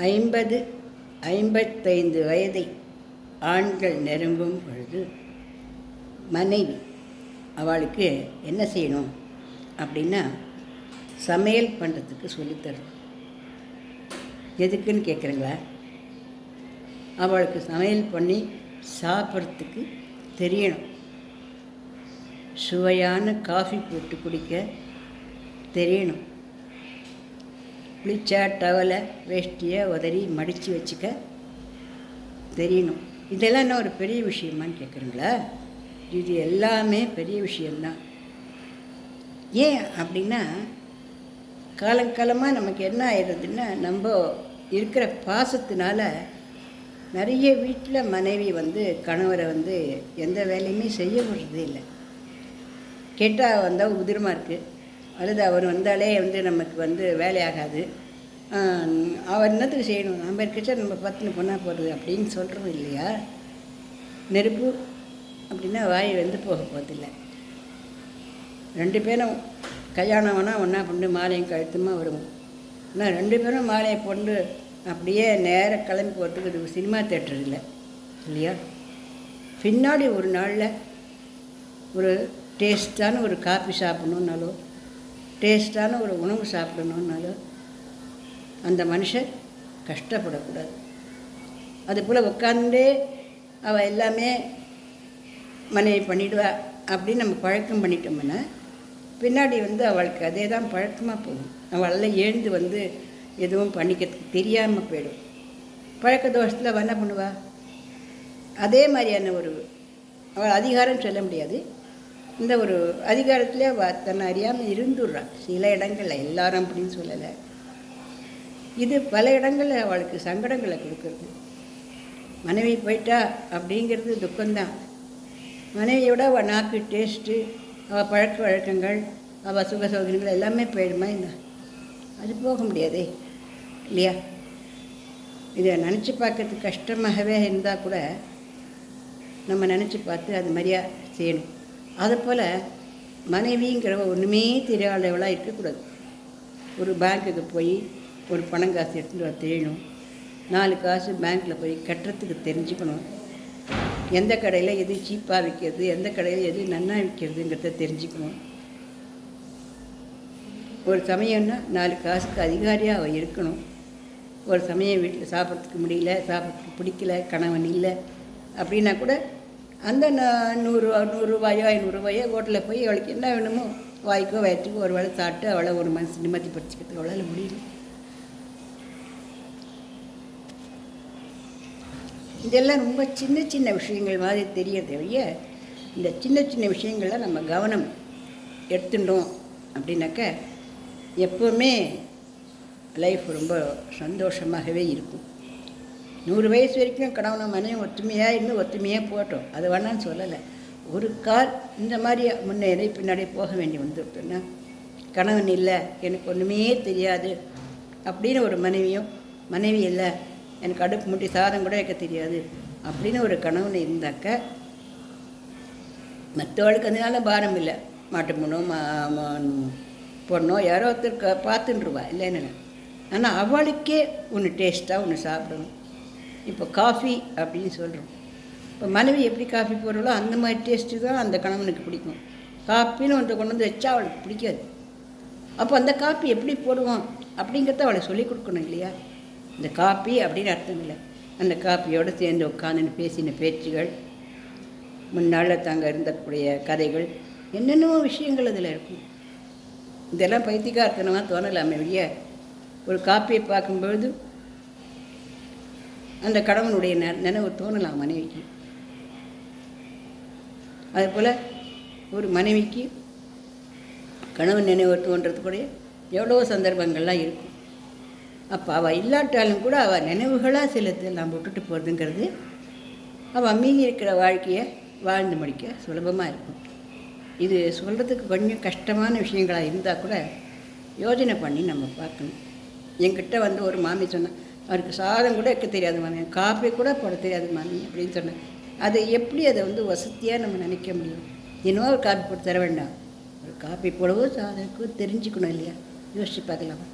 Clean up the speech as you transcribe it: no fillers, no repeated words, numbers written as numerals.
50 55 வயதை ஆண்கள் நெருங்கும் பொழுது மனைவி அவளுக்கு என்ன செய்யணும் அப்படின்னா சமையல் பண்ணுறதுக்கு சொல்லித்தரும். எதுக்குன்னு கேட்குறீங்களா? அவளுக்கு சமையல் பண்ணி சாப்பிட்றதுக்கு தெரியணும். சுவையான காஃபி போட்டு குடிக்க தெரியணும். குளிச்சா டவலை வேஷ்டியை உதறி மடித்து வச்சுக்க தெரியணும். இதெல்லாம் என்ன ஒரு பெரிய விஷயமான்னு கேட்குறீங்களா? இது எல்லாமே பெரிய விஷயந்தான். ஏன் அப்படின்னா காலங்காலமாக நமக்கு என்ன ஆயிடுறதுன்னா, நம்ம இருக்கிற பாசத்தினால நிறைய வீட்டில் மனைவி கணவரை எந்த வேலையுமே செய்ய விடுறதே இல்லை. கேட்டால் வந்தால் உதிரமாக இருக்குது, அல்லது அவர் வந்தாலே நமக்கு வேலையாகாது, அவர் என்னத்துக்கு செய்யணும், நம்ம இருக்கச்சா நம்ம பத்துன்னு பொண்ணாக போகிறது அப்படின்னு சொல்கிறது இல்லையா? நெருப்பு அப்படின்னா வாய் போக போகிறதில்லை. 2 பேரும் கல்யாணம் வேணால் ஒன்றா பொண்ணு மாலையும் கழுத்துமா வருவோம். ஆனால் 2 பேரும் மாலையை பொண்ணு அப்படியே நேராக கிளம்பி போகிறதுக்கு இது சினிமா தேட்டர் இல்லை இல்லையா? பின்னாடி ஒரு நாளில் ஒரு டேஸ்டான ஒரு காஃபி சாப்பிடணுன்னாலோ டேஸ்டான ஒரு உணவு சாப்பிடணுன்னாலோ அந்த மனுஷன் கஷ்டப்படக்கூடாது. அதுபோல் உட்காந்தே அவள் எல்லாமே மனைவி பண்ணிவிடுவா அப்படின்னு நம்ம பழக்கம் பண்ணிட்டோம்னா பின்னாடி அவளுக்கு அதே தான் பழக்கமாக போகும். அவளால் எழுந்து எதுவும் பண்ணிக்கிறதுக்கு தெரியாமல் போயிடும். பழக்க தோஷத்தில் அவள் என்ன பண்ணுவா? அதே மாதிரியான அவள் அதிகாரம் சொல்ல முடியாது, இந்த ஒரு அதிகாரத்திலே அவள் தன்னை அறியாமல் இருந்துடுறாள். சில இடங்களில், எல்லாரும் அப்படின்னு சொல்லலை. இது பல இடங்களில் அவளுக்கு சங்கடங்களை கொடுக்குறது. மனைவி போயிட்டா அப்படிங்கிறது துக்கம்தான். மனைவியோட அவள் நாக்கு டேஸ்ட்டு, அவள் பழக்க வழக்கங்கள், அவள் சுக சௌகரியங்கள் எல்லாமே போயிடுமா? என்ன அது போக முடியாதே இல்லையா? இதை நினச்சி பார்க்கறதுக்கு கஷ்டமாகவே இருந்தால் கூட நம்ம நினச்சி பார்த்து அது மாதிரியா செய்யணும். அதுபோல் மனைவிங்கிறவ ஒன்றுமே தெரியாதவளாக இருக்கக்கூடாது. ஒரு பேங்க்குக்கு போய் ஒரு பணம் காசு எடுத்துகிட்டு வர தெரியணும். 4 காசு பேங்க்கில் போய் கட்டுறதுக்கு தெரிஞ்சுக்கணும். எந்த கடையில் எது சீப்பாக விற்கிறது, எந்த கடையில் எது நன்னா விற்கிறதுங்கிறத தெரிஞ்சுக்கணும். ஒரு சமயம்னா 4 காசுக்கு அதிகாரியாக அவள் இருக்கணும். ஒரு சமயம் வீட்டில் சாப்பிட்றதுக்கு முடியல, சாப்பிட்றதுக்கு பிடிக்கல, கணவன் இல்லை அப்படின்னா கூட அந்த 100 ரூபாயோ 500 ரூபாயோ ஹோட்டலில் போய் அவளுக்கு என்ன வேணுமோ வாய்க்கோ வயிற்றுக்கோ ஒரு வேளை சாப்பிட்டு அவளை ஒரு மனசு நிம்மதிப்படுத்திக்கிறதுக்கு அவளால் முடியல. இதெல்லாம் ரொம்ப சின்ன சின்ன விஷயங்கள் மாதிரி தெரியறதை ஒழிய, இந்த சின்ன சின்ன விஷயங்களில் நம்ம கவனம் எடுத்துட்டோம் அப்படின்னாக்க எப்போவுமே லைஃப் ரொம்ப சந்தோஷமாகவே இருக்கும். 100 வயசு வரைக்கும் கணவன் மனைவி ஒற்றுமையாக இன்னும் ஒற்றுமையாக போட்டோம், அது வேணான்னு சொல்லலை. ஒரு கால் இந்த மாதிரி முன்னேறி பின்னாடி போக வேண்டி வந்துவிட்டோன்னா, கணவன் இல்லை எனக்கு ஒன்றுமே தெரியாது அப்படின்னு ஒரு மனைவி இல்லை எனக்கு அடுப்பு மூட்டி சாதம் கூட வைக்க தெரியாது அப்படின்னு ஒரு கணவன் இருந்தாக்க மற்றவளுக்கு அதனால பாரம் இல்லை. மாட்டு பொண்ணோ யாரோ ஒருத்தர் பார்த்துட்டுருவா இல்லைன்னு. ஆனால் அவளுக்கே ஒன்று டேஸ்ட்டாக ஒன்று சாப்பிடணும். இப்போ காஃபி அப்படின்னு சொல்கிறோம். இப்போ மனைவி எப்படி காஃபி போடுறோளோ அந்த மாதிரி டேஸ்ட்டு தான் அந்த கணவனுக்கு பிடிக்கும். காஃபின்னு ஒன்று கொண்டு வந்து வச்சா அவளுக்கு பிடிக்காது. அப்போ அந்த காஃபி எப்படி போடுவோம் அப்படிங்கிறத அவளை சொல்லிக் கொடுக்கணும் இல்லையா? இந்த காப்பி அப்படின்னு அர்த்தம் இல்லை. அந்த காப்பியோடு சேர்ந்து உட்காந்துன்னு பேசின பேச்சுகள், முன்னால் தாங்க இருந்தக்கூடிய கதைகள், என்னென்னவோ விஷயங்கள் அதில் இருக்கும். இதெல்லாம் பைத்தியக்காரத்தனமாக தோணலாமே வெளிய. ஒரு காப்பியை பார்க்கும்பொழுது அந்த கணவனுடைய நினைவு தோணலாம் மனைவிக்கு. அதுபோல் ஒரு மனைவிக்கு கணவன் நினைவு தோன்றது கூட எவ்வளோ சந்தர்ப்பங்கள்லாம் இருக்கும். அப்போ அவள் இல்லாட்டாலும் கூட அவள் நினைவுகளாக சிலத்தில் நாம் விட்டுட்டு போகிறதுங்கிறது அவள் மீறி இருக்கிற வாழ்க்கையை வாழ்ந்து முடிக்க சுலபமாக இருக்கும். இது சொல்கிறதுக்கு கொஞ்சம் கஷ்டமான விஷயங்களாக இருந்தால் கூட யோஜனை பண்ணி நம்ம பார்க்கணும். என்கிட்ட ஒரு மாமி சொன்னேன், அவருக்கு சாதம் கூட வைக்க தெரியாது மாமி, காப்பி கூட போட தெரியாது மாமி அப்படின்னு சொன்னேன். அதை எப்படி அதை வசதியாக நம்ம நினைக்க முடியும்? இன்னும் ஒரு காப்பி போட்டு தர வேண்டாம், ஒரு காப்பி போடவோ சாதனுக்கோ தெரிஞ்சுக்கணும் இல்லையா? யோசித்து பார்க்கலாமா?